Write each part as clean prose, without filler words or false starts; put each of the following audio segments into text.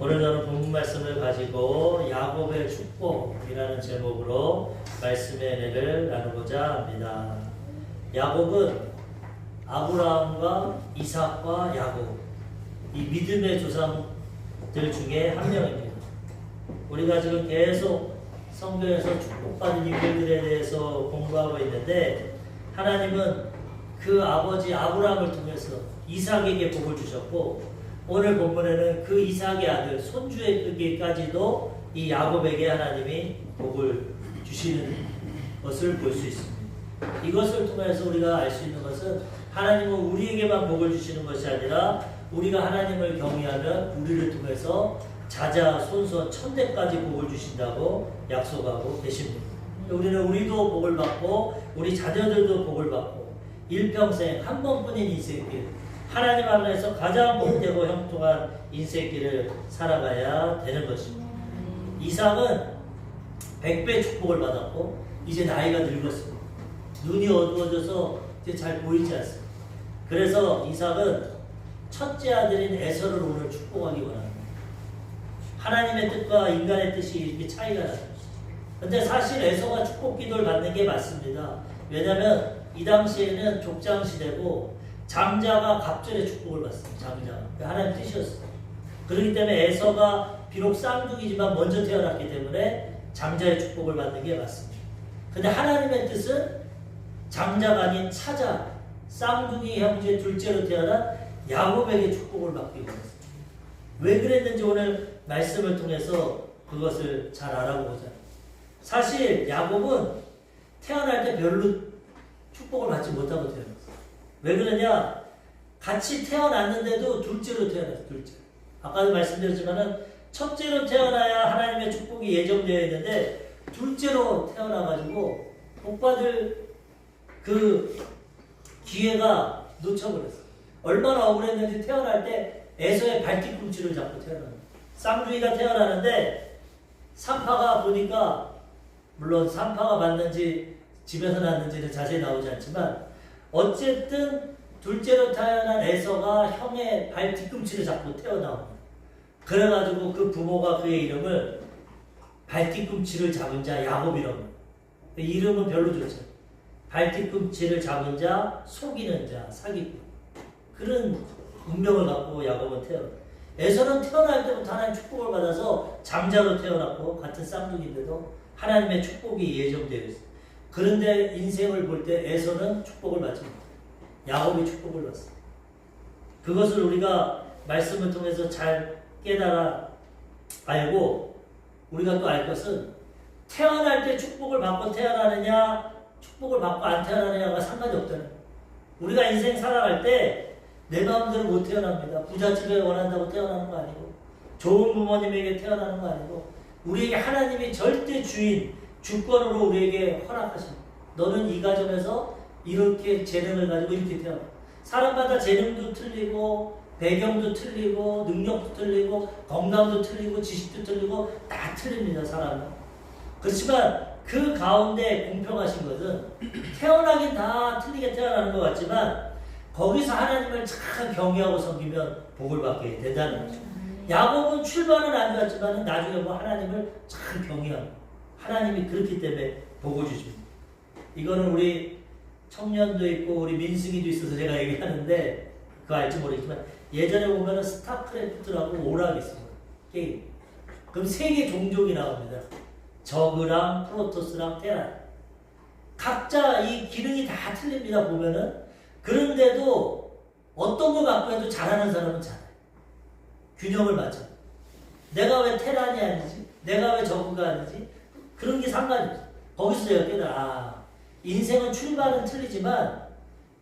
오늘 저는 본문 말씀을 가지고 야곱의 축복이라는 제목으로 말씀의 은혜를 나누고자 합니다. 야곱은 아브라함과 이삭과 야곱, 이 믿음의 조상들 중에 한 명입니다. 우리가 지금 계속 성경에서 축복받은 인물들에 대해서 공부하고 있는데, 하나님은 그 아버지 아브라함을 통해서 이삭에게 복을 주셨고, 오늘 본문에는 그 이삭의 아들 손주에게까지도 이 야곱에게 하나님이 복을 주시는 것을 볼 수 있습니다. 이것을 통해서 우리가 알 수 있는 것은 하나님은 우리에게만 복을 주시는 것이 아니라 우리가 하나님을 경외하면 우리를 통해서 자자 손손 천대까지 복을 주신다고 약속하고 계십니다. 우리는 우리도 복을 받고 우리 자녀들도 복을 받고 일평생 한 번뿐인 인생길, 하나님 안에서 가장 복되고 형통한 인생길을 살아가야 되는 것입니다. 이삭은 100배 축복을 받았고 이제 나이가 늙었습니다. 눈이 어두워져서 이제 잘 보이지 않습니다. 그래서 이삭은 첫째 아들인 에서를 오늘 축복하기 원합니다. 하나님의 뜻과 인간의 뜻이 이렇게 차이가 나요. 근데 사실 에서가 축복 기도를 받는 게 맞습니다. 왜냐하면 이 당시에는 족장 시대고 장자가 갑절의 축복을 받습니다. 장자가. 하나님 뜻이었어요. 그렇기 때문에 에서가 비록 쌍둥이지만 먼저 태어났기 때문에 장자의 축복을 받는 게 맞습니다. 근데 하나님의 뜻은 장자가 아닌 차자, 쌍둥이 형제 둘째로 태어난 야곱에게 축복을 받기 원했습니다. 왜 그랬는지 오늘 말씀을 통해서 그것을 잘 알아보고자 합니다. 사실 야곱은 태어날 때 별로 축복을 받지 못하고 태어났어요. 왜 그러냐? 같이 태어났는데도 둘째로 태어났어요. 둘째. 아까도 말씀드렸지만은 첫째로 태어나야 하나님의 축복이 예정되어 있는데 둘째로 태어나가지고 복 받을 그 기회가 놓쳐버렸어요. 얼마나 억울했는지 태어날 때 에서의 발뒤꿈치를 잡고 태어납니다. 쌍둥이가 태어나는데 산파가 보니까, 물론 산파가 맞는지 집에서 났는지는 자세히 나오지 않지만 어쨌든 둘째로 태어난 에서가 형의 발 뒤꿈치를 잡고 태어나옵니다. 그래가지고 그 부모가 그의 이름을 발 뒤꿈치를 잡은 자 야곱이라고 합니다. 이름은 별로 좋죠. 발 뒤꿈치를 잡은 자, 속이는 자, 사기꾼. 그런 운명을 갖고 야곱은 태어납니다. 에서는 태어날 때부터 하나님 축복을 받아서 장자로 태어났고 같은 쌍둥이인데도 하나님의 축복이 예정되어 있어요. 그런데 인생을 볼 때 에서는 축복을 받지 못해요. 야곱이 축복을 받습니다. 그것을 우리가 말씀을 통해서 잘 깨달아 알고 우리가 또 알 것은 태어날 때 축복을 받고 태어나느냐 축복을 받고 안 태어나느냐가 상관이 없다는 거예요. 우리가 인생 살아갈 때 내 마음대로 못 태어납니다. 부잣집에 원한다고 태어나는 거 아니고 좋은 부모님에게 태어나는 거 아니고 우리에게 하나님이 절대 주인 주권으로 우리에게 허락하십니다. 너는 이 가정에서 이렇게 재능을 가지고 이렇게 태어나. 사람마다 재능도 틀리고 배경도 틀리고 능력도 틀리고 건강도 틀리고 지식도 틀리고 다 틀립니다. 사람은. 그렇지만 그 가운데 공평하신 것은 태어나긴 다 틀리게 태어나는 것 같지만 거기서 하나님을 참 경외하고 섬기면 복을 받게 된다는 거죠. 야곱은 출발은 안 좋았지만 나중에 뭐 하나님을 참 경외하고 하나님이 그렇기 때문에 복을 주십니다. 이거는 우리 청년도 있고 우리 민승이도 있어서 제가 얘기하는데 그거 알지 모르겠지만 예전에 보면은 스타크래프트라고 오락이 있어요. 게임. 그럼 3개 종족이 나옵니다. 저그랑 프로토스랑 테란. 각자 이 기능이 다 틀립니다. 보면은. 그런데도 어떤 걸 갖고 해도 잘하는 사람은 잘해. 균형을 맞춰. 내가 왜 테란이 아니지? 내가 왜 저그가 아니지? 그런 게 상관이 없어. 거기서 제가 깨달아. 인생은 출발은 틀리지만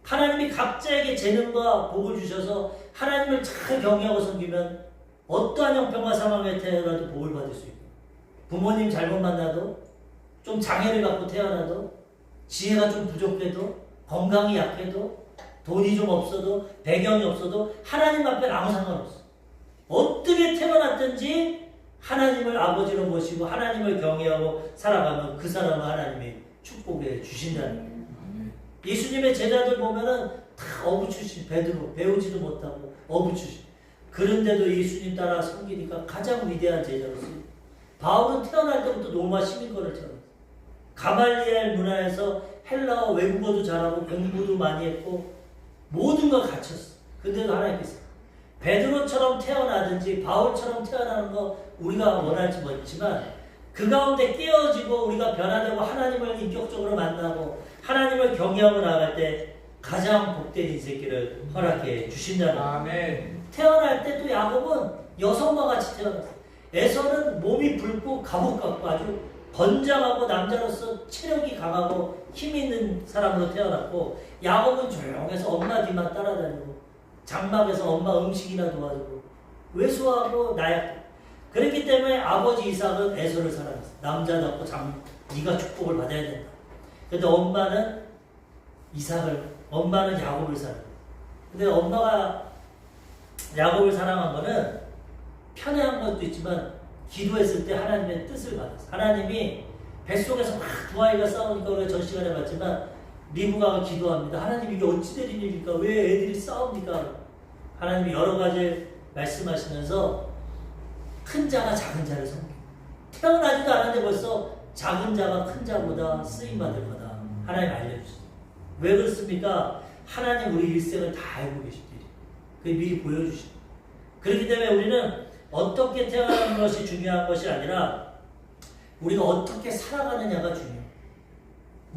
하나님이 각자에게 재능과 복을 주셔서 하나님을 잘 경외하고 섬기면 어떠한 형편과 상황에 태어나도 복을 받을 수 있고 부모님 잘못 만나도 좀 장애를 갖고 태어나도 지혜가 좀 부족해도 건강이 약해도 돈이 좀 없어도 배경이 없어도 하나님 앞에 아무 상관없어. 어떻게 태어났든지 하나님을 아버지로 모시고 하나님을 경외하고 살아가면 그 사람은 하나님이 축복해 주신다는 거예요. 예수님의 제자들 보면은 다 어부 출신, 베드로 배우지도 못하고 어부 출신. 그런데도 예수님 따라 섬기니까 가장 위대한 제자로서요. 바울은 태어날 때부터 로마 시민권을 태어났어요. 가말리엘 문화에서 헬라어 외국어도 잘하고 공부도 많이 했고 모든 걸 갖췄어. 근데도 하나님께서 베드로처럼 태어나든지 바울처럼 태어나는 거 우리가 원할지 모르지만 그 가운데 깨어지고 우리가 변화되고 하나님을 인격적으로 만나고 하나님을 경외하고 나갈 때 가장 복된 인생길을 허락해 주신다는 거예요. 아멘. 태어날 때 또 야곱은 여성과 같이 태어났어요. 에서는 몸이 붉고 갑옷 같고 아주 건장하고 남자로서 체력이 강하고 힘 있는 사람으로 태어났고 야곱은 조용해서 엄마 뒤만 따라다니고 장막에서 엄마 음식이나 도와주고 외소하고 나약. 그렇기 때문에 아버지 이삭은 에서를 사랑했어. 남자답고 네가 축복을 받아야 된다. 근데 엄마는 야곱을 사랑해. 근데 엄마가 야곱을 사랑한 거는 편애한 것도 있지만 기도했을 때 하나님의 뜻을 받았어. 하나님이 뱃속에서 막 두 아이가 싸우니까 우리가 전 시간에 봤지만 리브가가 기도합니다. 하나님 이게 어찌 된 일입니까? 왜 애들이 싸웁니까? 하나님이 여러 가지 말씀하시면서 큰 자가 작은 자를 섬겨. 태어나지도 않았는데 벌써 작은 자가 큰 자보다 쓰임받을 거다. 하나님 알려주셨어요. 왜 그렇습니까? 하나님 우리 일생을 다 알고 계십니다. 그게 미리 보여주십니다. 그렇기 때문에 우리는 어떻게 태어나는 것이 중요한 것이 아니라 우리가 어떻게 살아가느냐가 중요해요.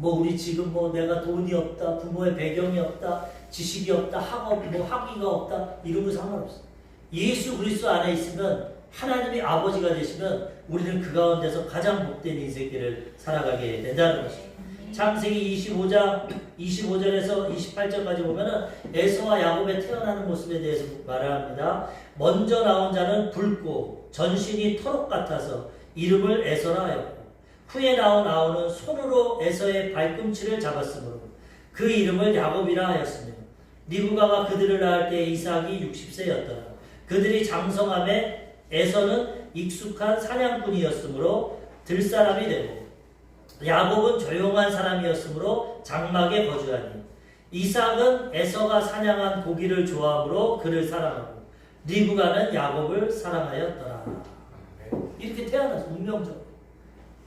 우리 지금 내가 돈이 없다, 부모의 배경이 없다, 지식이 없다, 학위가 없다, 이런 거 상관없어. 예수 그리스도 안에 있으면 하나님이 아버지가 되시면 우리는 그 가운데서 가장 복된 인생길을 살아가게 된다는 것입니다. 창세기 25장 25절에서 28절까지 보면은 에서와 야곱의 태어나는 모습에 대해서 말을 합니다. 먼저 나온 자는 붉고 전신이 터록 같아서 이름을 에서라 하였고 후에 나온 아우는 손으로 에서의 발꿈치를 잡았으므로 그 이름을 야곱이라 하였으며 리브가가 그들을 낳을 때 이삭이 60세였더라. 그들이 장성함에 에서는 익숙한 사냥꾼이었으므로 들사람이 되고 야곱은 조용한 사람이었으므로 장막에 거주하니 이삭은 에서가 사냥한 고기를 좋아하므로 그를 사랑하고 리브가는 야곱을 사랑하였더라. 이렇게 태어나서 운명적으로.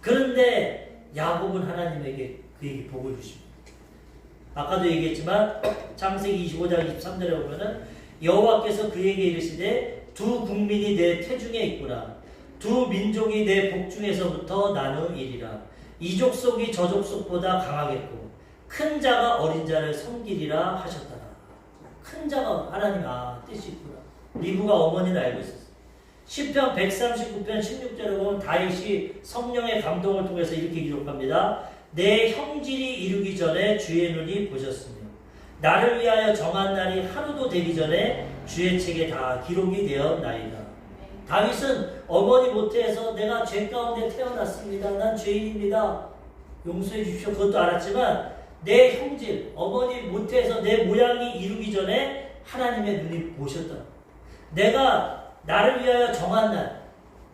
그런데 야곱은 하나님에게 그에게 복을 주십니다. 아까도 얘기했지만 창세기 25장 23절에 보면은 여호와께서 그에게 이르시되 두 국민이 내 태중에 있구나. 두 민족이 내 복중에서부터 나누이리라. 이 족속이 저 족속보다 강하겠고 큰 자가 어린 자를 섬기리라 하셨더라. 큰 자가 하나님 뜻이 있구나. 리브가 어머니를 알고 있었어요. 시편 139편 16절에 보면 다윗이 성령의 감동을 통해서 이렇게 기록합니다. 내 형질이 이루기 전에 주의 눈이 보셨으며 나를 위하여 정한 날이 하루도 되기 전에 주의 책에 다 기록이 되었나이다. 다윗은 어머니 모태에서 내가 죄 가운데 태어났습니다. 난 죄인입니다. 용서해 주십시오. 그것도 알았지만 내 형질, 어머니 모태에서 내 모양이 이루기 전에 하나님의 눈이 보셨다. 내가 나를 위하여 정한 날,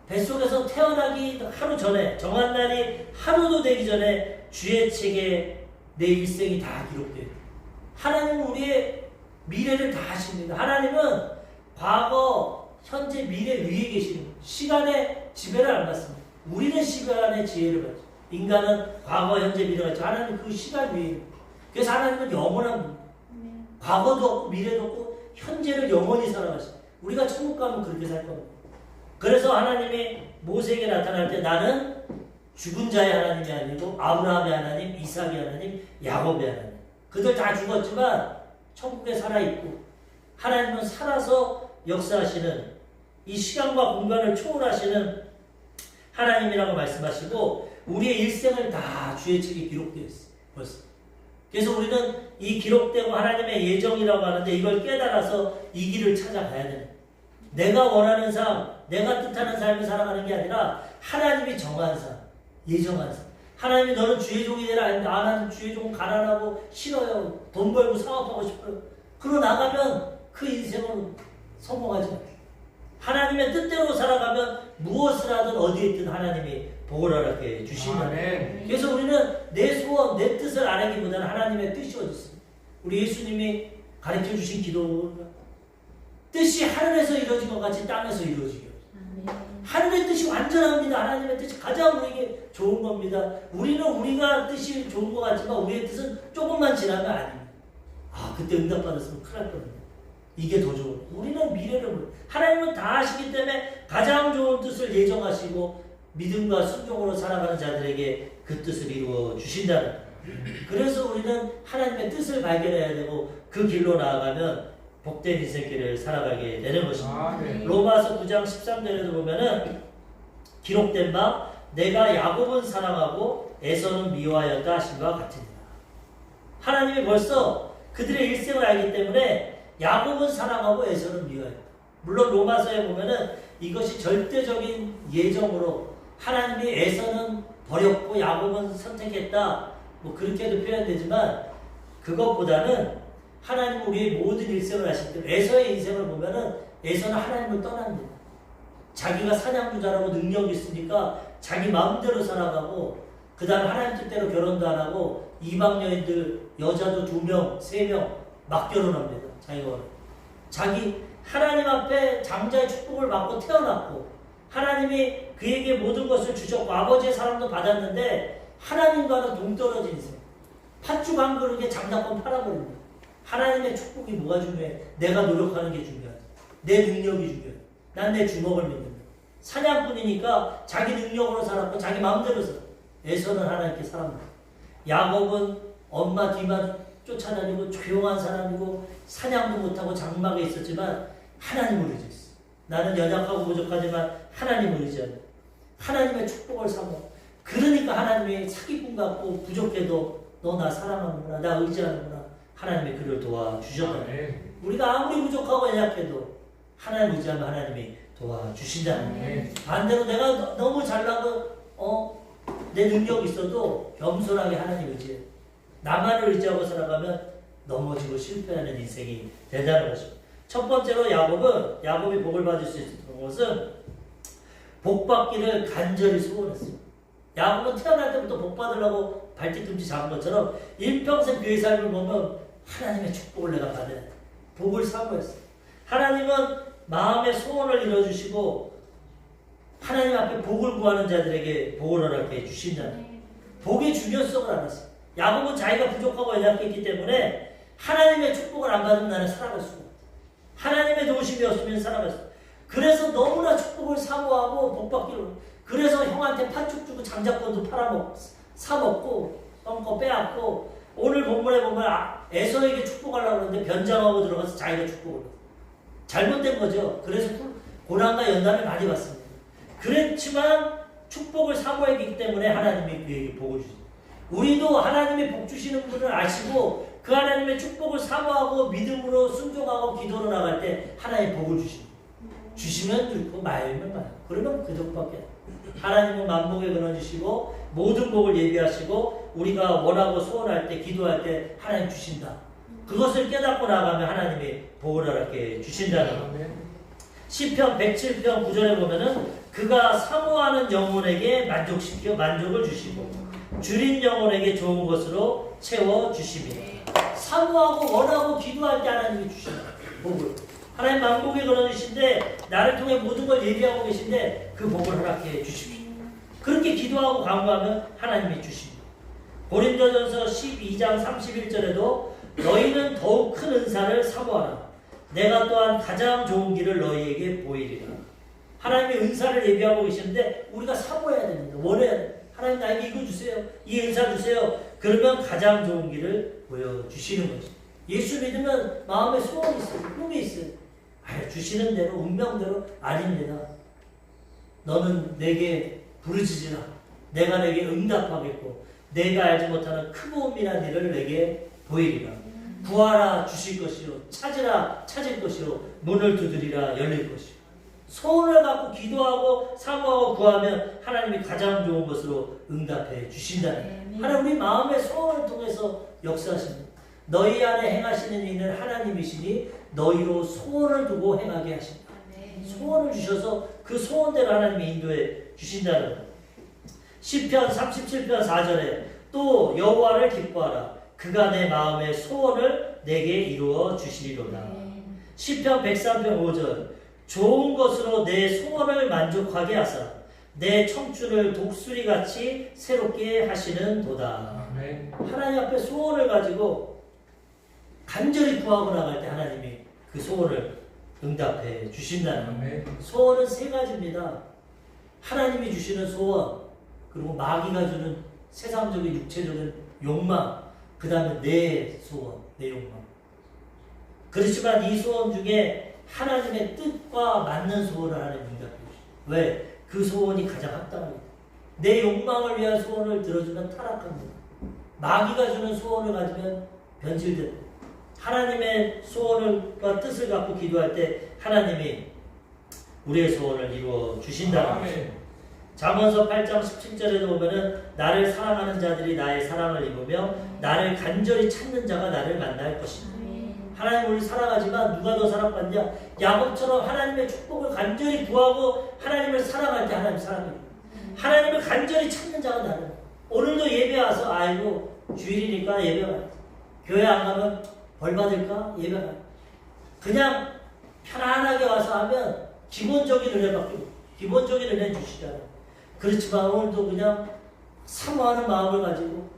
뱃속에서 태어나기 하루 전에, 정한 날이 하루도 되기 전에 주의 책에 내 일생이 다 기록돼요. 하나님은 우리의 미래를 다 아십니다. 하나님은 과거, 현재, 미래 위에 계시는 시간의 지배를 안 받습니다. 우리는 시간의 지혜를 받죠. 인간은 과거, 현재, 미래가 있죠. 하나님은 그 시간 위에. 그래서 하나님은 영원한 분입니다. 과거도 없고 미래도 없고 현재를 영원히 살아가십니다. 우리가 천국 가면 그렇게 살 겁니다. 그래서 하나님이 모세에게 나타날 때 나는 죽은 자의 하나님이 아니고 아브라함의 하나님, 이삭의 하나님, 야곱의 하나님. 그들 다 죽었지만 천국에 살아있고 하나님은 살아서 역사하시는 이 시간과 공간을 초월하시는 하나님이라고 말씀하시고 우리의 일생을 다 주의 책에 기록되어 있어요. 벌써. 그래서 우리는 이 기록되고 하나님의 예정이라고 하는데 이걸 깨달아서 이 길을 찾아가야 됩니다. 내가 원하는 삶, 내가 뜻하는 삶을 살아가는 게 아니라 하나님이 정한 삶, 예정한 삶. 하나님이 너는 주의 종이 되라 했는데 나는 주의 종은 가난하고 싫어요. 돈 벌고 사업하고 싶어요. 그러고 나가면 그 인생은 성공하지 않아요. 하나님의 뜻대로 살아가면 무엇을 하든 어디에 있든 하나님이 복을 허락해 주신다. 그래서 우리는 내 소원, 내 뜻을 안 하기보다는 하나님의 뜻이 어디 있습니까? 우리 예수님이 가르쳐 주신 기도가 뜻이 하늘에서 이루어진 것 같이 땅에서 이루어지게. 하늘의 뜻이 완전합니다. 하나님의 뜻이 가장 우리에게 좋은 겁니다. 우리는 우리가 뜻이 좋은 것 같지만 우리의 뜻은 조금만 지나면 아닙니다. 그때 응답받았으면 큰일 날 뻔했네. 이게 더 좋은. 우리는 미래를 모르. 하나님은 다 아시기 때문에 가장 좋은 뜻을 예정하시고 믿음과 순종으로 살아가는 자들에게 그 뜻을 이루어 주신다는. 그래서 우리는 하나님의 뜻을 발견해야 되고 그 길로 나아가면 복된 인생길을 살아가게 되는 것입니다. 로마서 9장 13절에도 보면은 기록된 바 내가 야곱은 사랑하고 에서는 미워하였다 하신 바와 같으니라. 하나님이 벌써 그들의 일생을 알기 때문에 야곱은 사랑하고 에서는 미워하였다. 물론 로마서에 보면은 이것이 절대적인 예정으로 하나님이 에서는 버렸고 야곱은 선택했다. 뭐 그렇게도 표현되지만 그것보다는 하나님은 우리의 모든 일생을 아실 때 에서의 인생을 보면은 에서는 하나님을 떠납니다. 자기가 사냥부자라고 능력이 있으니까 자기 마음대로 살아가고 그 다음 하나님 뜻대로 결혼도 안 하고 이방 여인들 여자도 2명, 3명 막 결혼합니다. 자기 하나님 앞에 장자의 축복을 받고 태어났고 하나님이 그에게 모든 것을 주셨고 아버지의 사랑도 받았는데 하나님과는 동떨어진 인생. 팥죽 한 그릇에 장작권 팔아버립니다. 하나님의 축복이 뭐가 중요해? 내가 노력하는 게 중요하지. 내 능력이 중요해. 난 내 주먹을 믿는다. 사냥꾼이니까 자기 능력으로 살았고 자기 마음대로 살았고 에서는 하나님께 사랑합니다. 야곱은 엄마 뒤만 쫓아다니고 조용한 사람이고 사냥도 못하고 장막에 있었지만 하나님을 의지했어. 나는 연약하고 부족하지만 하나님을 의지한다. 하나님의 축복을 사모. 그러니까 하나님의 사기꾼 같고 부족해도 너 나 사랑하는구나. 나 의지하는구나. 하나님이 그를 도와주셨다. 우리가 아무리 부족하고 연약해도 하나님 의지하면 하나님이 도와주신다는. 반대로 내가 너무 잘나고 내 능력이 있어도 겸손하게 하나님 의지해. 나만을 의지하고 살아가면 넘어지고 실패하는 인생이 된다는 것입니다. 첫 번째로 야곱이 복을 받을 수 있었던 것은 복 받기를 간절히 소원했어요. 야곱은 태어날 때부터 복 받으려고 발뒤꿈치 잡은 것처럼 일평생 그의 삶을 보면 하나님의 축복을 내가 받아야 돼. 복을 사모했어. 하나님은 마음의 소원을 이뤄주시고 하나님 앞에 복을 구하는 자들에게 복을 허락해 주신다는 복의 중요성을 알았어요. 야곱은 자기가 부족하고 연약했기 때문에 하나님의 축복을 안 받으면 나는 살아갈 수가 없다. 하나님의 도우심이 없으면 살아갈 수 없다. 그래서 너무나 축복을 사모하고 복 받기를. 그래서 형한테 팥죽 주고 장작권도 사먹고 거 빼앗고 오늘 본문에 보면 에서에게 축복하려고 하는데 변장하고 들어가서 자기가 축복을 받았어요. 잘못된 거죠. 그래서 고난과 연단을 많이 받습니다. 그렇지만 축복을 사모했기 때문에 하나님이 그에게 복을 주십니다. 우리도 하나님의 복 주시는 분을 아시고 그 하나님의 축복을 사모하고 믿음으로 순종하고 기도로 나갈 때 하나님 복을 주십니다. 주시면 주고 말면 말. 그러면 그 정도밖에 안 돼요. 하나님은 만복에 끊어주시고 모든 복을 예비하시고 우리가 원하고 소원할 때 기도할 때 하나님 주신다. 그것을 깨닫고 나가면 하나님이 복을 허락해 주신다는 것. 시편 107편 9절에 보면은 그가 사모하는 영혼에게 만족을 주시고 줄인 영혼에게 좋은 것으로 채워 주십니다. 사모하고 원하고 기도할 때 하나님이 주신다. 복을. 하나님 만복에 걸어주신데 나를 통해 모든 걸 예비하고 계신데 그 복을 허락해 주십시오. 그렇게 기도하고 간구하면 하나님이 주십니다. 고린도전서 12장 31절에도 너희는 더욱 큰 은사를 사모하라. 내가 또한 가장 좋은 길을 너희에게 보이리라. 하나님의 은사를 예비하고 계시는데 우리가 사모해야 됩니다. 원해야 됩니다. 하나님 나에게 이거 주세요. 이 은사 주세요. 그러면 가장 좋은 길을 보여주시는 거죠. 예수 믿으면 마음에 소원이 있어요. 꿈이 있어요. 주시는 대로 운명대로 아닙니다. 너는 내게 부르짖으라. 내가 내게 응답하겠고 내가 알지 못하는 크고 은밀한 일을 내게 보이리라. 구하라 주실 것이요 찾으라 찾을 것이요 문을 두드리라 열릴 것이요. 소원을 갖고 기도하고 사모하고 구하면 하나님이 가장 좋은 것으로 응답해 주신다는. 하나님 우리 마음의 소원을 통해서 역사하십니다. 너희 안에 행하시는 이는 하나님이시니 너희로 소원을 두고 행하게 하신다. 소원을 주셔서 그 소원대로 하나님이 인도해 주신다는 것. 시편 37편 4절에 또 여호와를 기뻐하라. 그가 내 마음의 소원을 내게 이루어 주시리로다. 시편 103편 5절 좋은 것으로 내 소원을 만족하게 하사 내 청춘을 독수리같이 새롭게 하시는 도다. 하나님 앞에 소원을 가지고 간절히 구하고 나갈 때 하나님이 그 소원을 응답해 주신다는 소원은 세 가지입니다. 하나님이 주시는 소원, 그리고 마귀가 주는 세상적인 육체적인 욕망, 그 다음에 내 소원, 내 욕망. 그렇지만 이 소원 중에 하나님의 뜻과 맞는 소원을 하나님 응답해 주십니다. 왜? 그 소원이 가장 합당합니다. 내 욕망을 위한 소원을 들어주면 타락합니다. 마귀가 주는 소원을 가지면 변질됩니다. 하나님의 소원과 뜻을 갖고 기도할 때 하나님이 우리의 소원을 이루어 주신다는 것입니다. 잠언서 8장 17절에도 보면은 나를 사랑하는 자들이 나의 사랑을 입으며 나를 간절히 찾는 자가 나를 만날 것이다. 하나님 우리를 사랑하지만 누가 더 사랑받냐? 야곱처럼 하나님의 축복을 간절히 구하고 하나님을 사랑할 때 하나님 사랑해요. 하나님을 간절히 찾는 자가 나를. 오늘도 예배 와서 아이고 주일이니까 예배 가야지. 교회 안 가면 벌 받을까? 예배 가야지. 그냥 편안하게 와서 하면 기본적인 은혜밖에 없어요. 기본적인 은혜 주시잖아요. 그렇지만 오늘도 그냥 사모하는 마음을 가지고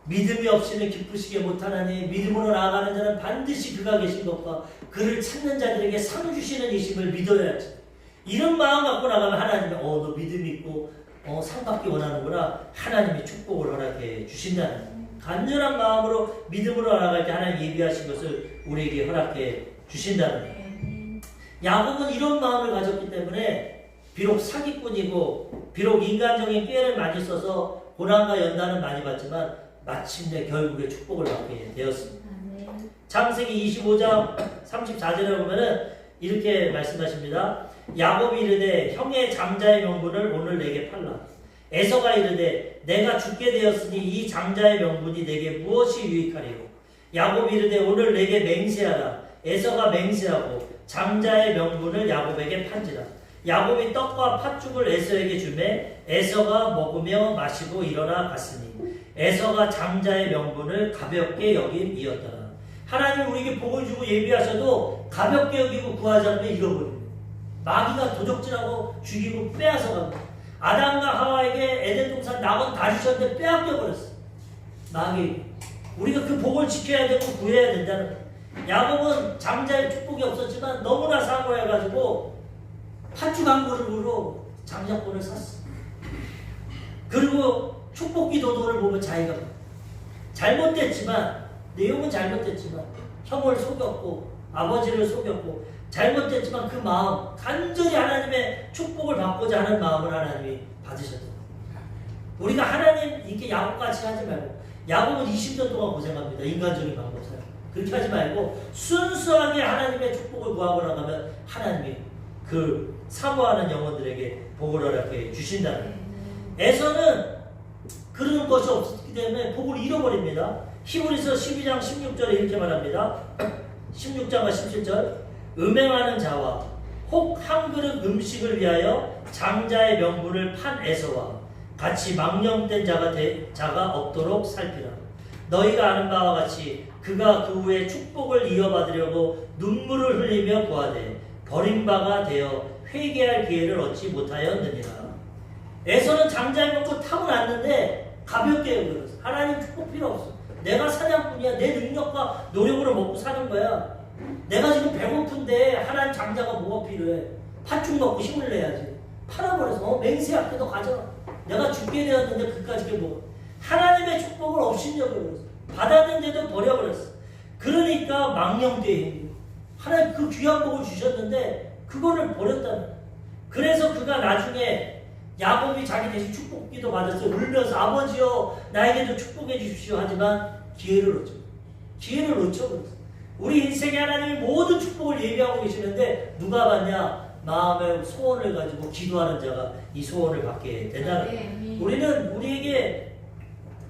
믿음이 없이는 기쁘시게 못하나니 믿음으로 나아가는 자는 반드시 그가 계신 것과 그를 찾는 자들에게 상 주시는 이심을 믿어야지. 이런 마음 갖고 나가면 하나님이 너 믿음이 있고 상 받기 원하는구나. 하나님이 축복을 허락해 주신다는 간절한 마음으로 믿음으로 나아갈 때 하나님 예비하신 것을 우리에게 허락해 주신다는 거예요. 야곱은 이런 마음을 가졌기 때문에 비록 사기꾼이고 비록 인간적인 꾀를 많이 써서 고난과 연단은 많이 받지만 마침내 결국에 축복을 받게 되었습니다. 창세기 25장 34절에 보면은 이렇게 말씀하십니다. 야곱이 이르되 형의 장자의 명분을 오늘 내게 팔라. 에서가 이르되 내가 죽게 되었으니 이 장자의 명분이 내게 무엇이 유익하리요. 야곱이 이르되 오늘 내게 맹세하라. 에서가 맹세하고 장자의 명분을 야곱에게 판지라. 야곱이 떡과 팥죽을 에서에게 주매 에서가 먹으며 마시고 일어나 갔으니 에서가 장자의 명분을 가볍게 여김이었더라. 하나님 우리에게 복을 주고 예비하셔도 가볍게 여기고 구하지 않으면 잃어버립니다. 마귀가 도적질하고 죽이고 빼앗아 갑니다. 아담과 하와에게 에덴 동산 낙원 다 주셨는데 빼앗겨 버렸어요. 마귀. 우리가 그 복을 지켜야 되고 구해야 된다는 거예요. 야곱은 장자의 축복이 없었지만 너무나 사모해가지고 팥죽 한 그릇으로 장자권을 샀어. 그리고 축복 기도도를 보면 자기가 잘못됐지만 내용은 잘못됐지만 형을 속였고 아버지를 속였고 잘못됐지만 그 마음 간절히 하나님의 축복을 받고자 하는 마음을 하나님이 받으셨다. 우리가 하나님 이렇게 야곱같이 하지 말고 야곱은 20년 동안 고생합니다. 인간적인 방법상 그렇게 하지 말고 순수하게 하나님의 축복을 구하고 나가면 하나님이 그 사모하는 영혼들에게 복을 허락해 주신다는 거예요. 에서는 그런 것이 없었기 때문에 복을 잃어버립니다. 히브리서 12장 16절에 이렇게 말합니다. 16장과 17절 음행하는 자와 혹 한 그릇 음식을 위하여 장자의 명분을 판 에서와 같이 망령된 자가 없도록 살피라. 너희가 아는 바와 같이 그가 그 후에 축복을 이어받으려고 눈물을 흘리며 구하되 버림바가 되어 회개할 기회를 얻지 못하였느니라. 에서는 장자의 명분 타고났는데 가볍게 여겼어. 하나님 축복 필요 없어. 내가 사냥꾼이야. 내 능력과 노력으로 먹고 사는 거야. 내가 지금 배고픈데 하나님 장자가 뭐가 필요해? 팥죽 먹고 힘을 내야지. 팔아버려서 맹세할 때도 가져가. 내가 죽게 되었는데 그까짓 게 뭐? 하나님의 축복을 업신여겨버렸어. 받았는데도 버려버렸어. 그러니까 망령되이 하나님 그 귀한 복을 주셨는데 그거를 버렸다는 거야. 그래서 그가 나중에 야곱이 자기 대신 축복기도 받았어요. 울면서 아버지여 나에게도 축복해 주십시오. 하지만 기회를 놓쳐버렸어요. 우리 인생에 하나님이 모든 축복을 예비하고 계시는데 누가 받냐? 마음의 소원을 가지고 기도하는 자가 이 소원을 받게 된다는 거예요. 우리는 우리에게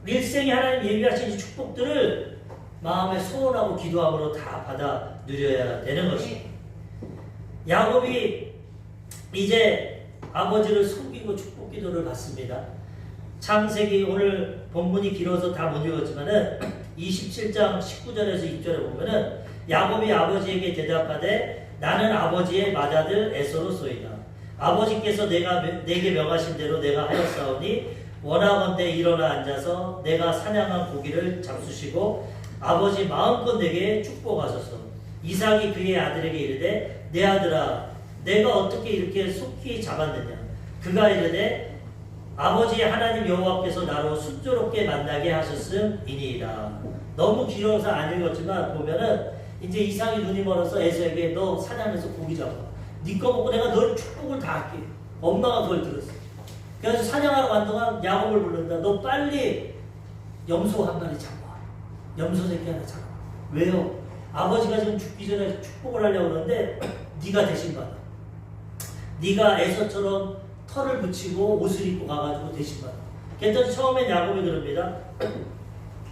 일생에 하나님 예비하신 이 축복들을 마음의 소원하고 기도함으로 다 받아 누려야 되는 것입니다. 야곱이 이제 아버지를 섬기고 축복 기도를 받습니다. 창세기 오늘 본문이 길어서 다 못 읽었지만은 27장 19절에서 20절에 보면은 야곱이 아버지에게 대답하되 나는 아버지의 맏아들 에서로소이다. 아버지께서 내게 명하신 대로 내가 하였사오니 원하건대 일어나 앉아서 내가 사냥한 고기를 잡수시고 아버지 마음껏 내게 축복하소서. 이삭이 그의 아들에게 이르되 내 아들아 내가 어떻게 이렇게 속히 잡았느냐. 그가 이르되 아버지의 하나님 여호와께서 나로 순조롭게 만나게 하셨음이니이다. 너무 길어서 안 읽었지만 보면은 이제 이삭이 눈이 멀어서 에서에게 너 사냥해서 고기 잡아. 네 거 먹고 내가 널 축복을 다 할게. 엄마가 그걸 들었어. 그래서 사냥하러 간 동안 야곱을 부른다. 너 빨리 염소 한 마리 잡아. 염소 새끼 하나 잡아. 왜요? 아버지가 지금 죽기 전에 축복을 하려고 그러는데 네가 대신 받아. 네가 에서처럼 털을 붙이고 옷을 입고 가가지고 대신 받아. 그랬더니 처음엔 야곱이 그럽니다.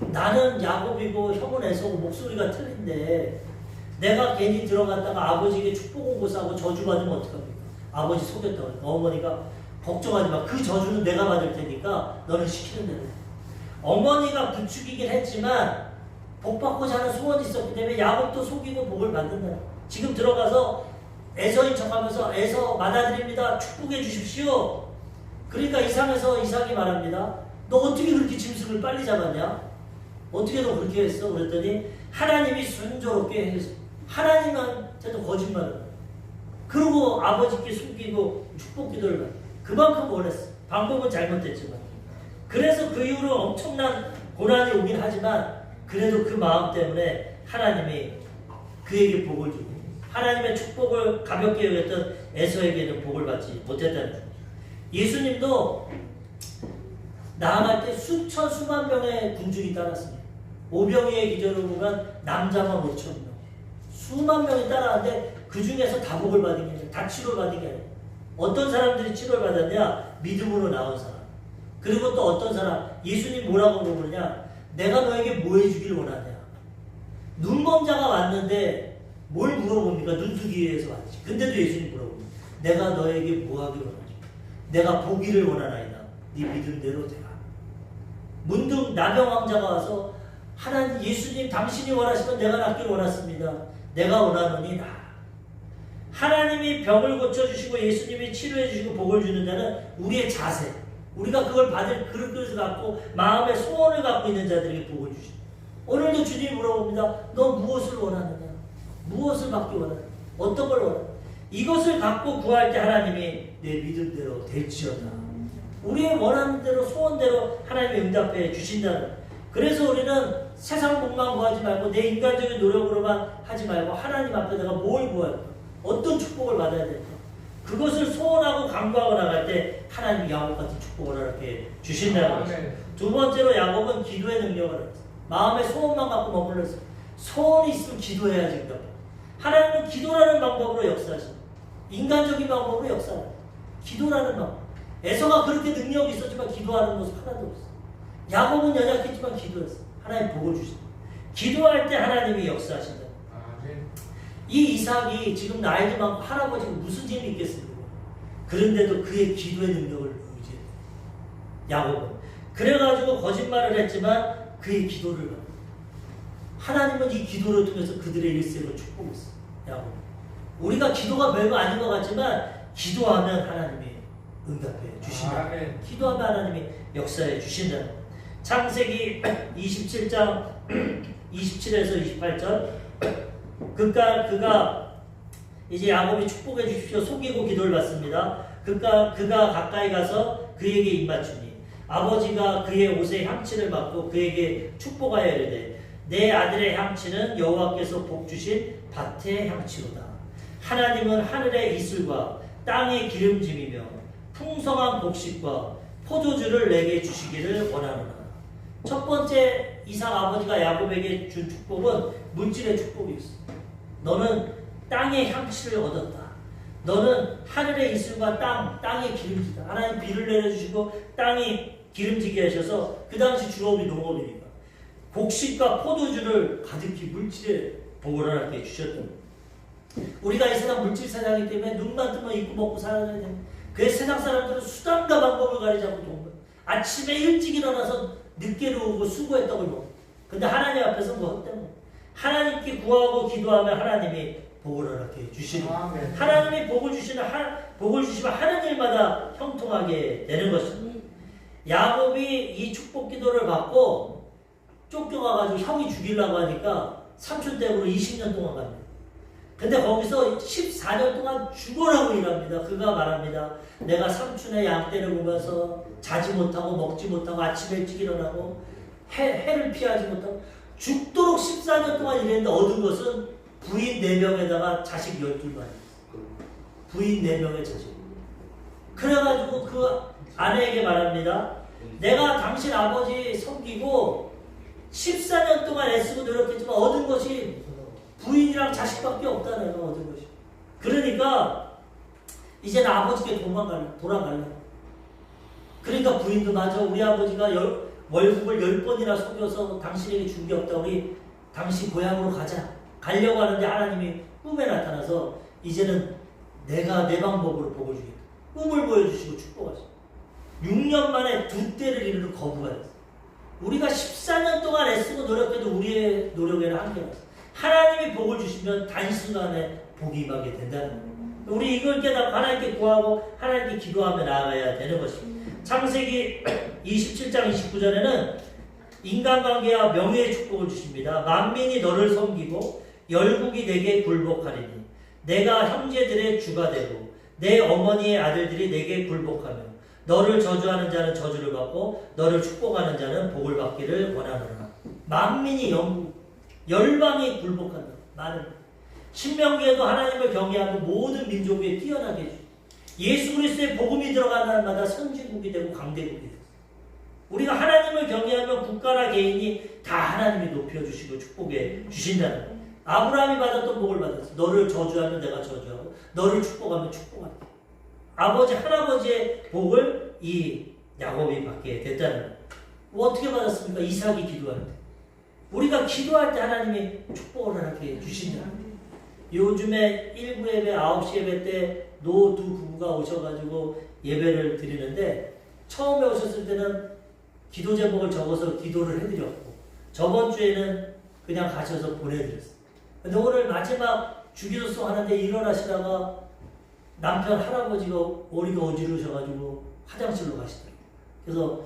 나는 야곱이고 형은 에서고 목소리가 틀린데 내가 괜히 들어갔다가 아버지에게 축복 온 것하고 저주받으면 어떡합니까? 아버지 속였다고 하니까 어머니가 걱정하지 마. 그 저주는 내가 받을 테니까 너는 시키는 대로 해. 어머니가 부추기긴 했지만 복 받고자 하는 소원이 있었기 때문에 야곱도 속이고 복을 받는다. 지금 들어가서 에서인 척하면서 에서 맏아들입니다. 축복해 주십시오. 그러니까 이삭이 말합니다. 너 어떻게 그렇게 짐승을 빨리 잡았냐? 어떻게 너 그렇게 했어? 그랬더니 하나님이 순조롭게 해서 하나님한테도 거짓말을 그러고 아버지께 숨기고 축복 기도를 받아. 그만큼 원했어. 방법은 잘못됐지만. 그래서 그 이후로 엄청난 고난이 오긴 하지만 그래도 그 마음 때문에 하나님이 그에게 복을 주고 하나님의 축복을 가볍게 여겼던 에서에게는 복을 받지 못했다는 거죠. 예수님도 나아갈 때 수천 수만 명의 군중이 따랐습니다. 오병이의 기적을 보면 남자만 5천 명 수만 명이 따라왔는데 그 중에서 다 복을 받은 게 아니라 다 치료를 받은 게 아니라 어떤 사람들이 치료를 받았냐? 믿음으로 나온 사람. 그리고 또 어떤 사람 예수님 뭐라고 물으냐? 내가 너에게 뭐 해주길 원하냐? 눈먼자가 왔는데 뭘 물어봅니까? 눈뜨기에서 왔지. 근데도 예수님 물어봅니다. 내가 너에게 뭐 하길 원하냐? 내가 보기를 원하나이다. 네 믿음대로 되라. 문득 나병 왕자가 와서 하나님 예수님 당신이 원하시면 내가 낫길 원했습니다. 내가 원하노니 나. 하나님이 병을 고쳐주시고 예수님이 치료해주시고 복을 주는 데는 우리의 자세, 우리가 그걸 받을 그릇을 갖고 마음의 소원을 갖고 있는 자들에게 복을 주십니다. 오늘도 주님이 물어봅니다. 너 무엇을 원하느냐? 무엇을 받기 원하느냐? 어떤 걸 원하느냐? 이것을 갖고 구할 때 하나님이 내 믿음대로 될지어다. 우리의 원하는 대로 소원대로 하나님이 응답해 주신다는. 그래서 우리는 세상 복만 구하지 말고 내 인간적인 노력으로만 하지 말고 하나님 앞에 내가 뭘 구할까? 어떤 축복을 받아야 될까? 그것을 소원하고 간구하고 나갈 때 하나님이 야곱 같은 축복을 이렇게 주신다는 거죠. 두 번째로 야곱은 기도의 능력을 했어요. 마음의 소원만 갖고 머물렀어요. 소원이 있으면 기도해야지 응답. 하나님은 기도라는 방법으로 역사하십니다. 인간적인 방법으로 역사합니다. 기도라는 방법. 에서가 그렇게 능력이 있었지만 기도하는 모습 하나도 없어요. 야곱은 연약했지만 기도했어요. 하나님 복을 주신다. 기도할 때 하나님이 역사하신다. 이 이삭이 지금 나이도 많고 할아버지가 무슨 재미 있겠습니까? 그런데도 그의 기도의 능력을 의지했어요. 야곱은. 그래가지고 거짓말을 했지만 그의 기도를 받았어요. 하나님은 이 기도를 통해서 그들의 일생을 축복했어요. 야곱. 우리가 기도가 별거 아닌 것 같지만 기도하면 하나님이 응답해 주신다. 기도하면 하나님이 역사해 주신다. 창세기 27장 27에서 28절 그가 이제 야곱이 축복해 주십시오. 속이고 기도를 받습니다. 그가 가까이 가서 그에게 입맞추니 아버지가 그의 옷에 향치를 맡고 그에게 축복하여 이르되 내 아들의 향치는 여호와께서 복 주신 밭의 향치로다. 하나님은 하늘의 이슬과 땅의 기름짐이며 풍성한 곡식과 포도주를 내게 주시기를 원하노라. 첫 번째 이삭 아버지가 야곱에게 준 축복은 물질의 축복이었어. 너는 땅의 향취를 얻었다. 너는 하늘의 이슬과 땅의 기름지다. 하나님 비를 내려주시고 땅이 기름지게 하셔서 그 당시 주업이 농업이니까 곡식과 포도주를 가득히 물질의 복을 하나님께 주셨던. 우리가 이 세상 물질 세상이기 때문에 눈만 뜨면 입고 먹고 살아야 돼. 그래서 세상 사람들은 수단과 방법을 가리지 않고 도는 거예요. 아침에 일찍 일어나서 늦게 누우고 수고했던 걸 먹어. 근데 하나님 앞에서 뭐 헛되는 거예요. 하나님께 구하고 기도하면 하나님이 복을 허락해 주시는 하나님이 복을 주시면 하는 일마다 형통하게 되는 것입니다. 야곱이 이 축복 기도를 받고 쫓겨가가지고 형이 죽이려고 하니까 삼촌 댁으로 20년 동안 갑니다. 근데 거기서 14년 동안 죽어라고 일합니다. 그가 말합니다. 내가 삼촌의 양떼를 보면서 자지 못하고 먹지 못하고 아침에 일찍 일어나고 해를 피하지 못하고 죽도록 14년 동안 일했는데 얻은 것은 부인 4명에다가 자식 12마리. 부인 4명의 자식. 그래가지고 그 아내에게 말합니다. 내가 당신 아버지 섬기고 14년 동안 애쓰고 노력했지만 얻은 것이 부인이랑 자식밖에 없다. 내가 얻은 것이. 그러니까 이제는 아버지께 돌아갈래. 그러니까 부인도 맞아. 우리 아버지가 월급을 10번이나 속여서 당신에게 준 게 없다. 우리 당신 고향으로 가자. 가려고 하는데 하나님이 꿈에 나타나서 이제는 내가 내 방법으로 복을 주겠다. 꿈을 보여주시고 축복하셨어요. 6년 만에 2대를 이루는 거부가 됐어요. 우리가 14년 동안 애쓰고 노력해도 우리의 노력에는 한계가 있어요. 하나님이 복을 주시면 단순간에 복이 임하게 된다는 거예요. 우리 이걸 깨닫고 하나님께 구하고 하나님께 기도하며 나아가야 되는 것입니다. 창세기 27장 29절에는 인간관계와 명예의 축복을 주십니다. 만민이 너를 섬기고 열국이 내게 굴복하리니 내가 형제들의 주가 되고 내 어머니의 아들들이 내게 굴복하며 너를 저주하는 자는 저주를 받고 너를 축복하는 자는 복을 받기를 원하노라. 만민이 열방이 굴복한다. 많은 신명기에도 하나님을 경외하고 모든 민족 위에 뛰어나게 해주죠. 예수 그리스도의 복음이 들어가는 날마다 선진국이 되고 강대국이 되고 우리가 하나님을 경외하면 국가나 개인이 다 하나님이 높여주시고 축복해 주신다는 거예요. 아브라함이 받았던 복을 받았어. 너를 저주하면 내가 저주하고 너를 축복하면 축복할게. 아버지 할아버지의 복을 이 야곱이 받게 됐다는 거예요. 어떻게 받았습니까? 이삭이 기도할 때. 우리가 기도할 때 하나님이 축복을 이렇게 주신다. 요즘에 1부 예배, 9시 예배 때 노 두 부부가 오셔가지고 예배를 드리는데 처음에 오셨을 때는 기도 제목을 적어서 기도를 해드렸고 저번 주에는 그냥 가셔서 보내드렸어요. 근데 오늘 마지막 주기도송 하는데 일어나시다가 남편 할아버지가 머리가 어지러우셔가지고 화장실로 가시더라고요. 그래서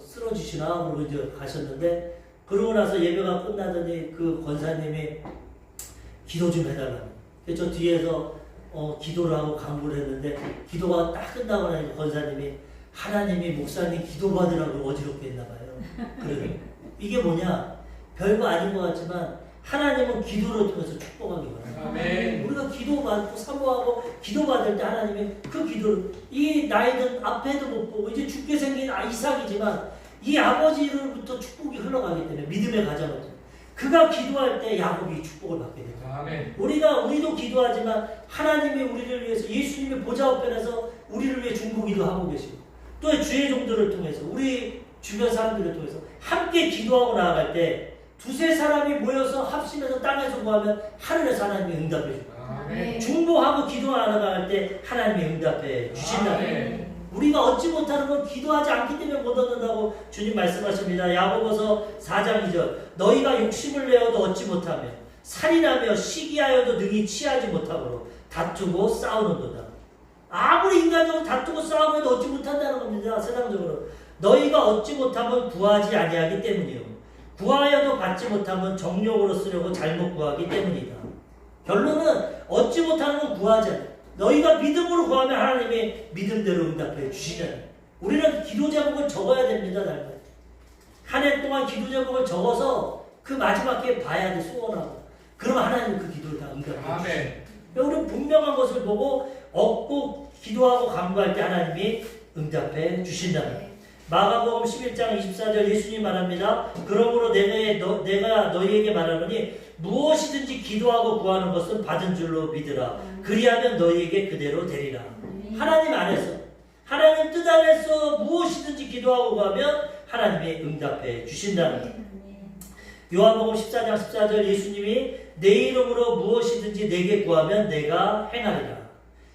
쓰러지시나 그러고 이제 가셨는데 그러고 나서 예배가 끝나더니 그 권사님이 기도 좀 해달라고. 그래서 저 뒤에서 기도를 하고 강구를 했는데 기도가 딱 끝나고 나니까 권사님이 하나님이 목사님 기도 받으라고 어지럽게 했나 봐요. 그래. 이게 뭐냐? 별거 아닌 것 같지만 하나님은 기도를 통해서 축복하기 원합니다. 우리가 기도받고 사모하고 기도받을 때 하나님이 그 기도를 이 나이든 앞에도 못 보고 이제 죽게 생긴 이삭이지만 이 아버지로부터 축복이 흘러가기 때문에 믿음의 가정을 그가 기도할 때 야곱이 축복을 받게 됩니다. 우리도 기도하지만 하나님이 우리를 위해서 예수님의 보좌 우편에서 우리를 위해 중보기도 하고 계시고 또 주의 종들을 통해서 우리 주변 사람들을 통해서 함께 기도하고 나아갈 때 두세 사람이 모여서 합심해서 땅에서 구하면 하늘에서 하나님이 응답해 줍니다. 중보하고 기도하러 나갈 때 하나님이 응답해 주신다. 우리가 얻지 못하는 건 기도하지 않기 때문에 못 얻는다고 주님 말씀하십니다. 야고보서 4장 2절 너희가 욕심을 내어도 얻지 못하며 살인하며 시기하여도 능히 취하지 못하므로 다투고 싸우는도다. 아무리 인간적으로 다투고 싸우면 얻지 못한다는 겁니다. 세상적으로 너희가 얻지 못하면 구하지 아니하기 때문이요 구하여도 받지 못하면 정욕으로 쓰려고 잘못 구하기 때문이다. 결론은 얻지 못하는 건 구하지 않아. 너희가 믿음으로 구하면 하나님이 믿음대로 응답해 주시잖아요. 우리는 기도 제목을 적어야 됩니다. 한 해 동안 기도 제목을 적어서 그 마지막 해에 봐야 돼. 소원하고. 그러면 하나님 그 기도를 다 응답해 주시죠. 우리는 분명한 것을 보고 얻고 기도하고 간구할 때 하나님이 응답해 주신다는 거예요. 마가복음 11장 24절 예수님 말합니다. 그러므로 내가 너희에게 말하노니 무엇이든지 기도하고 구하는 것은 받은 줄로 믿으라. 그리하면 너희에게 그대로 되리라. 하나님 안에서 하나님 뜻 안에서 무엇이든지 기도하고 구하면 하나님이 응답해 주신다는 거예요. 요한복음 14장 14절 예수님이 내 이름으로 무엇이든지 내게 구하면 내가 행하리라.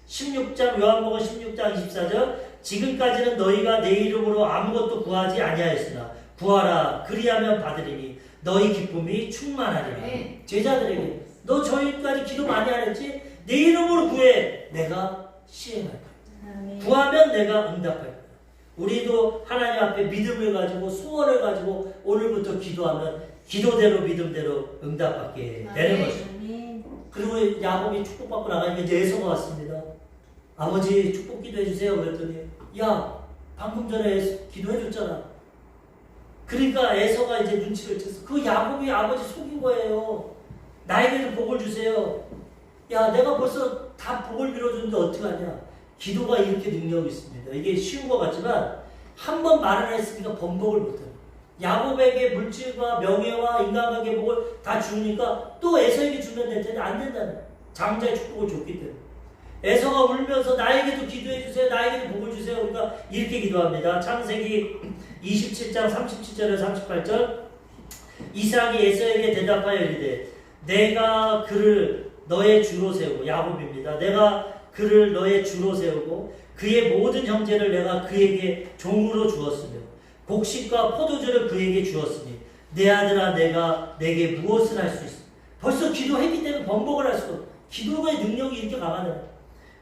16장 요한복음 16장 24절 지금까지는 너희가 내 이름으로 아무것도 구하지 아니하였으나 구하라 그리하면 받으리니 너희 기쁨이 충만하리라. 네. 제자들에게 너 저희까지 기도 많이 안 했지? 내 이름으로 구해 내가 시행할 거야. 아멘. 구하면 내가 응답할 거야. 우리도 하나님 앞에 믿음을 가지고 소원을 가지고 오늘부터 기도하면 기도대로 믿음대로 응답받게 되는 것이죠. 아멘. 그리고 야곱이 축복받고 나가니까 이제 에서가 왔습니다. 아버지 축복 기도해 주세요. 그랬더니 야 방금 전에 기도해 줬잖아. 그러니까 에서가 이제 눈치를 챘어. 그 야곱이 아버지 속인 거예요. 나에게도 복을 주세요. 야 내가 벌써 다 복을 빌어줬는데 어떡하냐. 기도가 이렇게 능력이 있습니다. 이게 쉬운 것 같지만 한 번 말을 했으니까 번복을 못해요. 야곱에게 물질과 명예와 인간관계 복을 다 주니까 또 에서에게 주면 될 텐데 안 된다는 거예요. 장자의 축복을 줬기 때문에. 에서가 울면서 나에게도 기도해 주세요. 나에게도 복을 주세요. 그러니까 이렇게 기도합니다. 창세기 27장 37절에서 38절 이삭이 에서에게 대답하여 이르되 내가 그를 너의 주로 세우고 야곱입니다. 내가 그를 너의 주로 세우고 그의 모든 형제를 내가 그에게 종으로 주었으며 곡식과 포도주를 그에게 주었으니 내 아들아 내가 내게 무엇을 할 수 있어. 벌써 기도했기 때문에 번복을 할 수가 없어. 기도의 능력이 이렇게 강하다.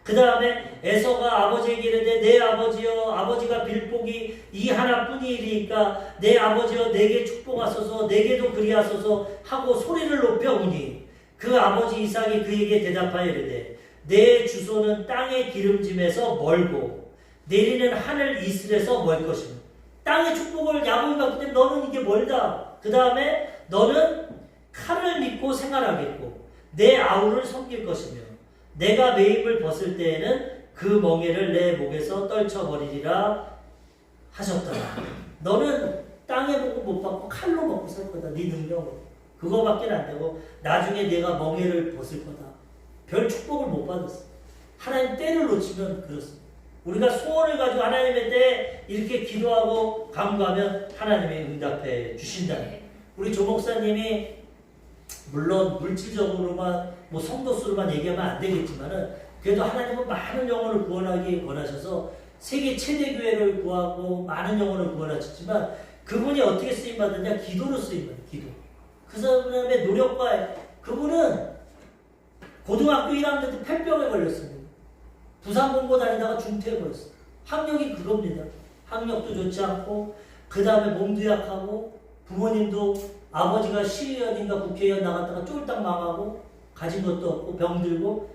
그 다음에 에서가 아버지에게 이르되 내 아버지여 아버지가 빌 복이 이 하나뿐이니까 내 아버지여 내게 축복하소서 내게도 그리하소서 하고 소리를 높여 우니 그 아버지 이삭이 그에게 대답하여 이르되 내 주소는 땅의 기름짐에서 멀고 내리는 하늘 이슬에서 멀 것이며 땅의 축복을 야곱이 받기 때문에 너는 이게 멀다. 그 다음에 너는 칼을 믿고 생활하겠고 내 아우를 섬길 것이며 내가 매입을 벗을 때에는 그 멍에를 내 목에서 떨쳐버리리라 하셨다. 너는 땅의 복을 못 받고 칼로 먹고 살 거다. 네 능력으로. 그거밖에 안 되고 나중에 내가 멍에를 벗을 거다. 별 축복을 못 받았어. 하나님 때를 놓치면 그렇습니다. 우리가 소원을 가지고 하나님의 때에 이렇게 기도하고 간구하면 하나님이 응답해 주신다. 우리 조 목사님이 물론 물질적으로만 뭐 성도 수로만 얘기하면 안 되겠지만은 그래도 하나님은 많은 영혼을 구원하기 원하셔서 세계 최대 교회를 구하고 많은 영혼을 구원하셨지만 그분이 어떻게 쓰임 받았냐? 기도로 쓰임 받아요. 기도. 그 사람의 노력과 그분은 고등학교 1학년 때 폐병에 걸렸습니다. 부산 공고 다니다가 중퇴해 버렸어요. 학력이 그겁니다. 학력도 좋지 않고 그 다음에 몸도 약하고 부모님도 아버지가 시의원인가 국회의원 나갔다가 쫄딱 망하고 가진 것도 없고 병들고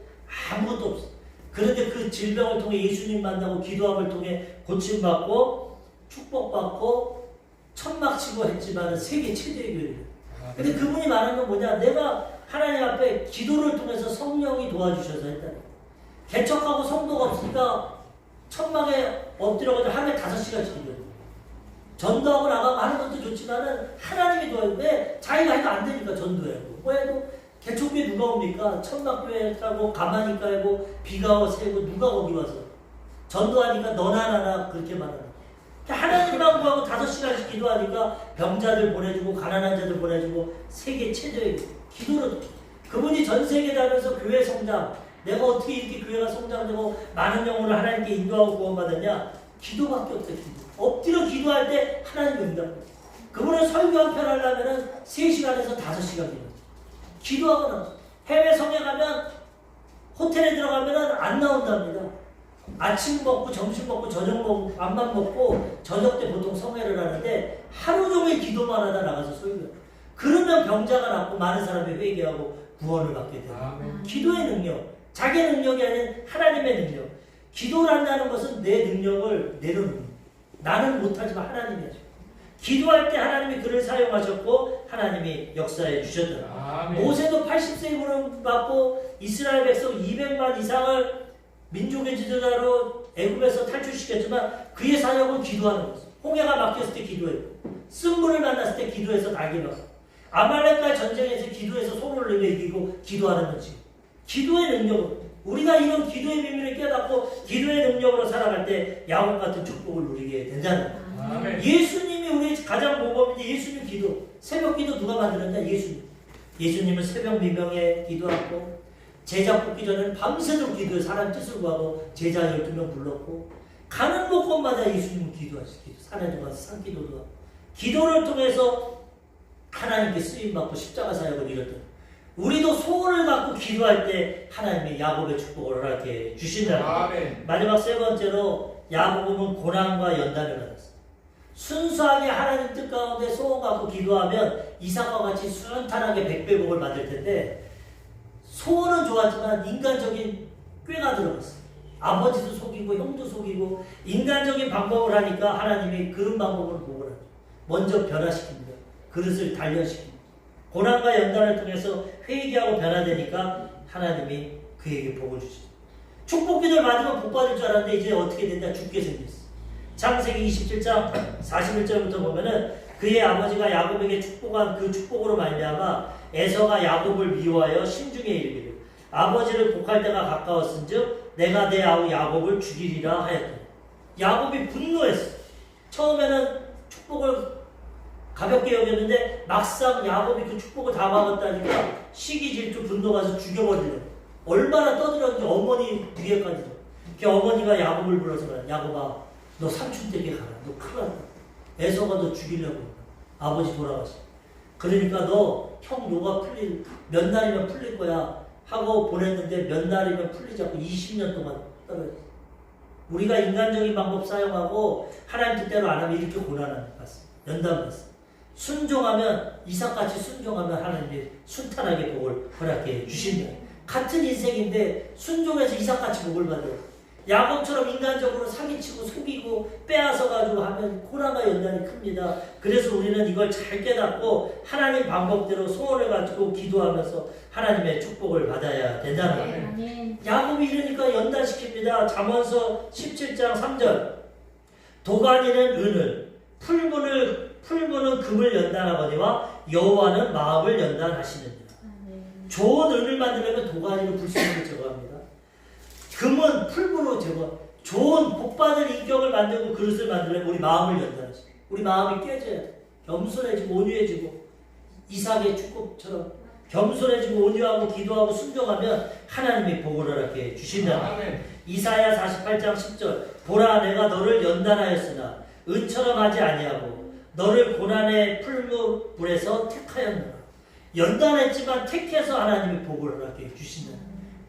아무것도 없어요. 그런데 그 질병을 통해 예수님 만나고 기도함을 통해 고침받고 축복받고 천막치고 했지만 세계 최대의 교회예요. 근데 그분이 말하는 건 뭐냐? 내가 하나님 앞에 기도를 통해서 성령이 도와주셔서 했다. 개척하고 성도가 없으니까 천막에 엎드려가지고 하루에 5시간씩 기도해요. 전도하고 나가고 하는 것도 좋지만은 하나님이 도와요. 왜? 자기가 해도 안 되니까 전도해요. 뭐 해도 개척교회 누가 옵니까? 천막교회 가고 가만히 깔고 비가 새고 누가 거기 와서 전도하니까 너나 나나 그렇게 말하는. 하나님만 구하고 5시간씩 기도하니까 병자들 보내주고 가난한 자들 보내주고 세계 최대의 기도로 그분이 전 세계 다니면서 교회 성장 내가 어떻게 이렇게 교회가 성장되고 많은 영혼을 하나님께 인도하고 구원받았냐? 기도밖에 없어요. 기도. 엎드려 기도할 때 하나님 응답. 그분은 설교 한 편 하려면 3시간에서 5시간 기도하거나 해외 성에 가면 호텔에 들어가면 안 나온답니다. 아침 먹고 점심 먹고 저녁 먹고 밥만 먹고 저녁 때 보통 성회를 하는데 하루 종일 기도만 하다 나가서 설교. 그러면 병자가 낫고 많은 사람이 회개하고 구원을 받게 돼요. 기도의 능력, 자기의 능력이 아닌 하나님의 능력. 기도를 한다는 것은 내 능력을 내려놓는 거예요. 나는 못하지만 하나님이 하죠. 기도할 때 하나님이 그를 사용하셨고 하나님이 역사해 주셨다. 모세도 80세에 부름받고 이스라엘 백성 200만 이상을 민족의 지도자로 애굽에서 탈출시켰지만 그의 사역은 기도하는 것이죠. 홍해가 막혔을 때 기도했고 쓴물을 만났을 때 기도해서 낙이 났고 아말렉과 전쟁에서 기도해서 손을 내며 이기고 기도하는 거지. 기도의 능력은 우리가 이런 기도의 비밀을 깨닫고 기도의 능력으로 살아갈 때 야곱 같은 축복을 누리게 된다는 거예요. 예수님이 우리 가장 모범인데 예수님 기도 새벽 기도 누가 만들었냐? 예수님. 예수님은 새벽 미명에 기도하고 제자 뽑기 전에는 밤새도록 기도해 사람 뜻을 구하고 제자 12명 불렀고 가는 곳곳마다 예수님은 기도하시고 산에도 가서 산기도도 하고 기도를 통해서 하나님께 쓰임받고 십자가 사역을 이뤘던 우리도 소원을 갖고 기도할 때 하나님의 야곱의 축복을 허락해 주신다는 거예요. 마지막 세 번째로 야곱은 고난과 연단을 받았어요. 순수하게 하나님 뜻 가운데 소원 갖고 기도하면 이삭과 같이 순탄하게 백배복을 받을 텐데 소원은 좋았지만 인간적인 꾀가 들어갔어요. 아버지도 속이고 형도 속이고 인간적인 방법을 하니까 하나님이 그런 방법으로 복을 하죠. 먼저 변화시킵니다. 그릇을 단련시킵니다. 고난과 연단을 통해서 회개하고 변화되니까 하나님이 그에게 복을 주시죠. 축복기도를 받으면 복 받을 줄 알았는데 이제 어떻게 된다? 죽게 생겼어. 창세기 27장 41절부터 보면은 그의 아버지가 야곱에게 축복한 그 축복으로 말미암아 에서가 야곱을 미워하여 심중에 이르기를 아버지를 곡할 때가 가까웠은즉 내가 내 아우 야곱을 죽이리라 하였더니 야곱이 분노했어. 처음에는 축복을 가볍게 여겼는데 막상 야곱이 그 축복을 다 받았다니까 시기 질투 분노가 서 죽여버리려고 얼마나 떠들었는지 어머니 뒤에까지도. 그 어머니가 야곱을 불러서 그래. 야곱아 너 삼촌 댁에 가라. 너 큰일 났다. 에서가 너 죽이려고 아버지 돌아가시. 그러니까 너 형 노가 몇 날이면 풀릴 거야 하고 보냈는데 몇 날이면 풀리지 않고 20년 동안 떨어졌어. 우리가 인간적인 방법 사용하고 하나님 뜻대로 안 하면 이렇게 고난을 받습니다. 연단 받습니다. 순종하면 이삭같이 순종하면 하나님이 순탄하게 복을 허락해 주신다. 같은 인생인데 순종해서 이삭같이 복을 받아요. 야곱처럼 인간적으로 사기치고 속이고 빼앗아가지고 하면 고난과 연단이 큽니다. 그래서 우리는 이걸 잘 깨닫고 하나님 방법대로 소원을 가지고 기도하면서 하나님의 축복을 받아야 된다는 거예요. 야곱이 이러니까 연단시킵니다. 잠언서 17장 3절 도가니는 은을 풀무는 금을 연단하거니와 여호와는 마음을 연단하시느니라. 좋은 은을 만들려면 도가니로 불순물을 제거합니다. 금은 풀무로 제거. 좋은 복받을 인격을 만들고 그릇을 만들려면 우리 마음을 연단하시고 우리 마음이 깨져야 돼. 겸손해지고 온유해지고 이삭의 축복처럼 겸손해지고 온유하고 기도하고 순종하면 하나님이 복을 허락해 주신다. 이사야 48장 10절 보라 내가 너를 연단하였으나 은처럼 하지 아니하고 너를 고난의 풀무불에서 택하였노라. 연단했지만 택해서 하나님이 복을 허락해 주신다.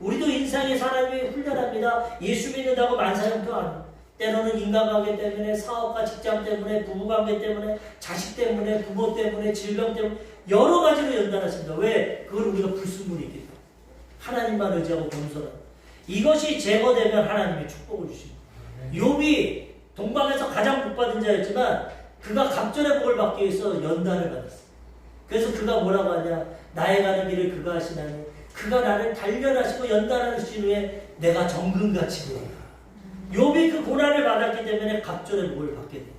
우리도 인생에서 하나님이 훈련합니다. 예수 믿는다고 만사형통 안 해요. 때로는 인간관계 때문에 사업과 직장 때문에 부부관계 때문에 자식 때문에 부모 때문에 질병 때문에 여러 가지로 연단하십니다. 왜? 그걸 우리가 불순물이 있기 때문에 하나님만 의지하고 겸손하고 이것이 제거되면 하나님이 축복을 주십니다. 욥이 동방에서 가장 복받은 자였지만 그가 갑절의 복을 받기 위해서 연단을 받았어요. 그래서 그가 뭐라고 하냐? 나의 가는 길을 그가 하시나니 그가 나를 단련하시고 연단하신 후에 내가 정금같이 되리라. 욥이 그 고난을 받았기 때문에 갑절의 복을 받게 돼요.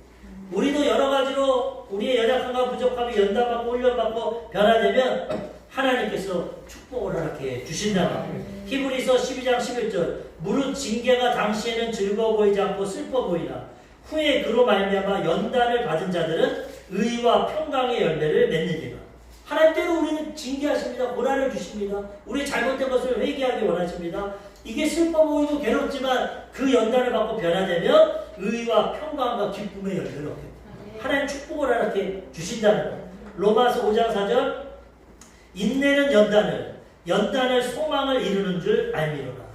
우리도 여러 가지로 우리의 연약함과 부족함이 연단받고 훈련받고 변화되면 하나님께서 축복을 허락해 주신다. 히브리서 12장 11절 무릇 징계가 당시에는 즐거워 보이지 않고 슬퍼 보이나 후에 그로 말미암아 연단을 받은 자들은 의와 평강의 열매를 맺느니라. 하나님 때로 우리는 징계하십니다. 고난을 주십니다. 우리 잘못된 것을 회개하기 원하십니다. 이게 슬퍼 보이고 괴롭지만 그 연단을 받고 변화되면 의와 평강과 기쁨의 열매를 얻게 됩니다. 하나님 축복을 허락해 주신다는 것. 로마서 5장 4절 인내는 연단을 소망을 이루는 줄 알미로라.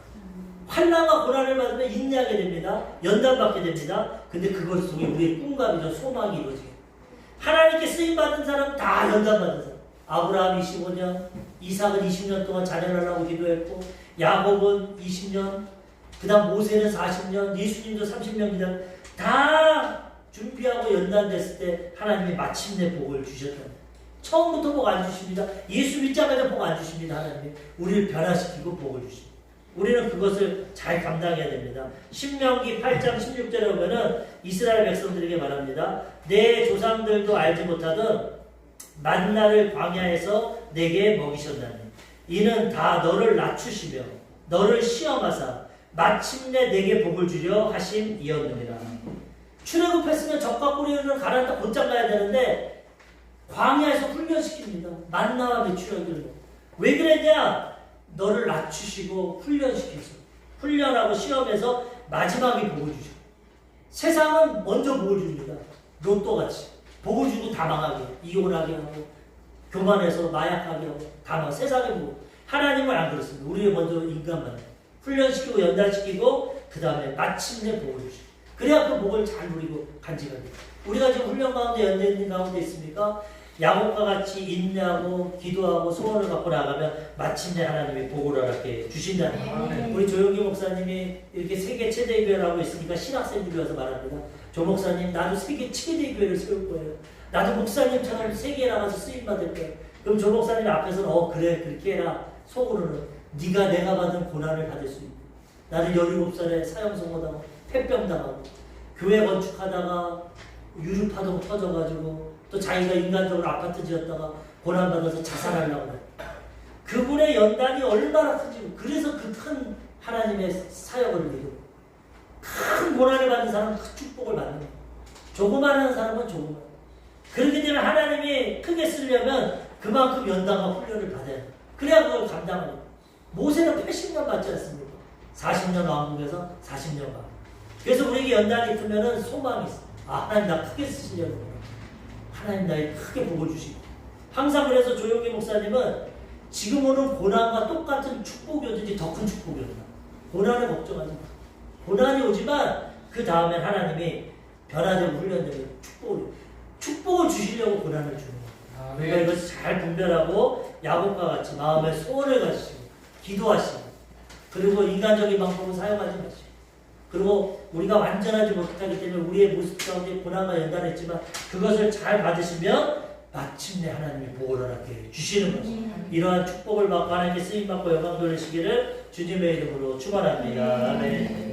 환난과 고난을 받으면 인내하게 됩니다. 연단받게 됩니다. 근데 그것 속에 우리의 꿈과 비전, 소망이 이루어지게 됩니다. 하나님께 쓰임받은 사람은 다 연단받은 사람. 아브라함 25년, 이삭은 20년 동안 자녀하라고 기도했고 야곱은 20년, 그 다음 모세는 40년, 예수님도 30년 기다려 다 준비하고 연단됐을 때 하나님이 마침내 복을 주셨다. 처음부터 복 안 주십니다. 예수 믿자마자 복 안 주십니다. 하나님이 우리를 변화시키고 복을 주십니다. 우리는 그것을 잘 감당해야 됩니다. 신명기 8장 16절에 보면은 이스라엘 백성들에게 말합니다. 내 조상들도 알지 못하던 만나를 광야에서 내게 먹이셨나니 이는 다 너를 낮추시며 너를 시험하사 마침내 내게 복을 주려 하심이었느니라. 출애굽했으면 적과 뿌리를 가라앉아 곧장 가야 되는데 광야에서 훈련시킵니다. 만나와 메추라기를. 왜 그랬냐? 너를 낮추시고 훈련시켜서 훈련하고 시험해서 마지막에 복을 주셔. 세상은 먼저 복을 줍니다. 로또같이 복을 주고 다 망하게 이혼하게 하고 교만해서 마약하게 당하고 세상에 뭐 하나님은 안 그렇습니다. 우리 먼저 인간만 훈련시키고 연단시키고 그 다음에 마침내 복을 주시고 그래야 그 복을 잘 누리고 간직하게 돼요. 우리가 지금 훈련 가운데 연대인 가운데 있습니까? 야곱과 같이 인내하고 기도하고 소원을 갖고 나가면 마침내 하나님이 복을 허락해 주신다는 거예요. 우리 조용기 목사님이 이렇게 세계 최대 교회를 하고 있으니까 신학생들이 와서 말합니다. 조 목사님 나도 세계 최대 교회를 세울 거예요. 나도 목사님처럼 세계에 나가서 쓰임 받을 거예요. 그럼 조 목사님 앞에서는 그래 그렇게 해라. 속으로는 네가 내가 받은 고난을 받을 수 있고 나는 17살에 사형선고당하고 폐병당하고 교회 건축하다가 유류파동 터져가지고 또 자기가 인간적으로 아파트 지었다가 고난받아서 자살하려고 그래. 그분의 연단이 얼마나 큰지 그래서 그 큰 하나님의 사역을 이루고 큰 고난을 받는 사람은 큰 축복을 받는 거예요. 조그마한 사람은 조그만. 그렇기 때문에 하나님이 크게 쓰려면 그만큼 연단과 훈련을 받아야 돼요. 그래야 그걸 감당하는 거예요. 모세는 80년 받지 않습니까? 40년 왕국에서 40년 가. 그래서 우리에게 연단이 크면은 소망이 있어요. 하나님 나 크게 쓰시려고 그래요. 하나님 나에게 크게 복을 주시고. 항상 그래서 조용기 목사님은 지금 오는 고난과 똑같은 축복이 오든지 더 큰 축복이 온다. 고난을 걱정하지 마. 고난이 오지만 그 다음엔 하나님이 변화되고 훈련되고 축복을 주시려고 고난을 주는 거예요. 우리가 이것을 잘 분별하고 야곱과 같이 마음의 소원을 가지시고 기도하시고 그리고 인간적인 방법을 사용하지 마시고 그리고 우리가 완전하지 못하기 때문에 우리의 모습 가운데 고난과 연단했지만 그것을 잘 받으시면 마침내 하나님이 복을 허락해 주시는 것입니다. 이러한 축복을 받고 하나님께 쓰임받고 영광 돌리시기를 주님의 이름으로 축원합니다. 아멘.